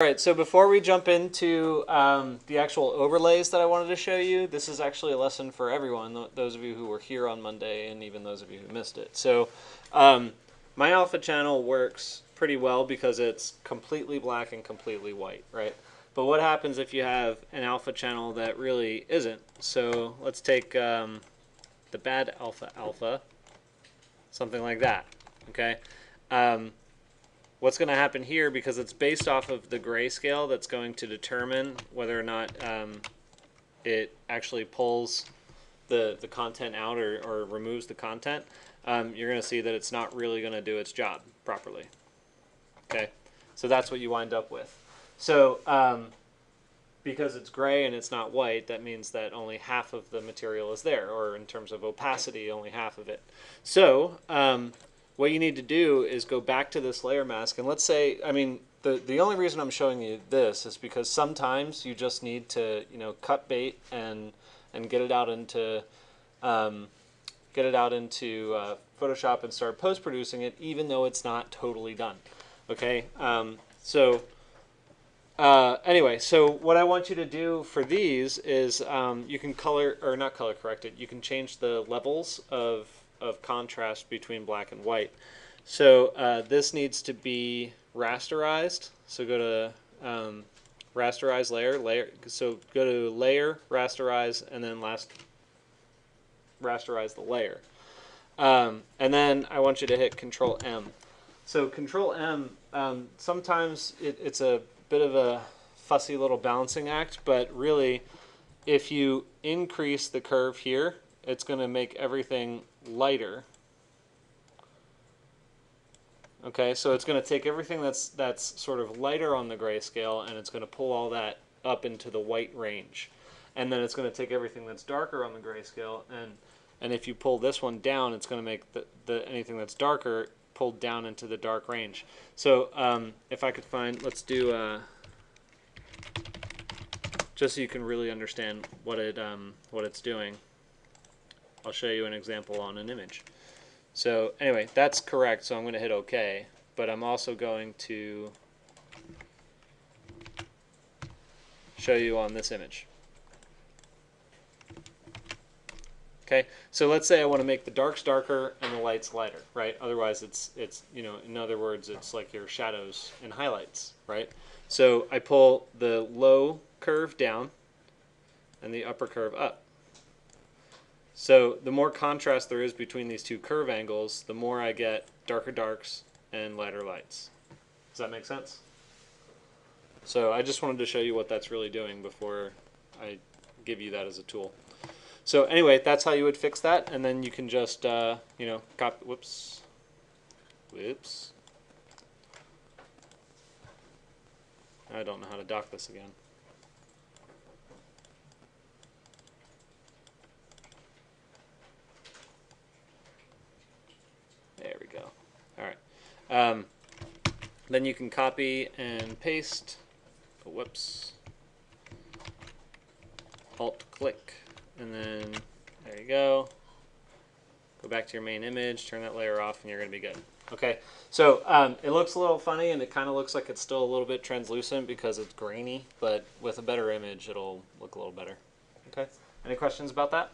All right, so before we jump into the actual overlays that I wanted to show you, this is actually a lesson for everyone, those of you who were here on Monday and even those of you who missed it. So my alpha channel works pretty well because it's completely black and completely white, right? But what happens if you have an alpha channel that really isn't? So let's take the bad alpha, something like that, okay? What's going to happen here, because it's based off of the grayscale that's going to determine whether or not it actually pulls the content out or removes the content, you're going to see that it's not really going to do its job properly. Okay, so that's what you wind up with. So because it's gray and it's not white, that means that only half of the material is there, or in terms of opacity, only half of it. So what you need to do is go back to this layer mask, and let's say, I mean, the only reason I'm showing you this is because sometimes you just need to, you know, cut bait and get it out into Photoshop and start post-producing it, even though it's not totally done. Okay, anyway, so what I want you to do for these is you can color, or not color correct it, you can change the levels of contrast between black and white. So this needs to be rasterized. So go to rasterize layer. So go to layer, rasterize, and then rasterize the layer. And then I want you to hit Control M. So Control M, sometimes it's a bit of a fussy little balancing act, but really if you increase the curve here, it's going to make everything lighter. Okay, so it's going to take everything that's sort of lighter on the grayscale, and it's going to pull all that up into the white range. And then it's going to take everything that's darker on the grayscale, and if you pull this one down, it's going to make anything that's darker pulled down into the dark range. So if I could find, let's do just so you can really understand what it's doing. I'll show you an example on an image. So anyway, that's correct, so I'm going to hit OK, but I'm also going to show you on this image. Okay, so let's say I want to make the darks darker and the lights lighter, right? Otherwise it's you know, in other words, it's like your shadows and highlights, right? So I pull the low curve down and the upper curve up. So the more contrast there is between these two curve angles, the more I get darker darks and lighter lights. Does that make sense? So I just wanted to show you what that's really doing before I give you that as a tool. So anyway, that's how you would fix that, and then you can just, you know, copy, whoops. I don't know how to dock this again. There we go. All right. Then you can copy and paste. Oh, whoops. Alt-click. And then there you go. Go back to your main image, turn that layer off, and you're going to be good. Okay, so it looks a little funny, and it kind of looks like it's still a little bit translucent because it's grainy, but with a better image, it'll look a little better. Okay, any questions about that?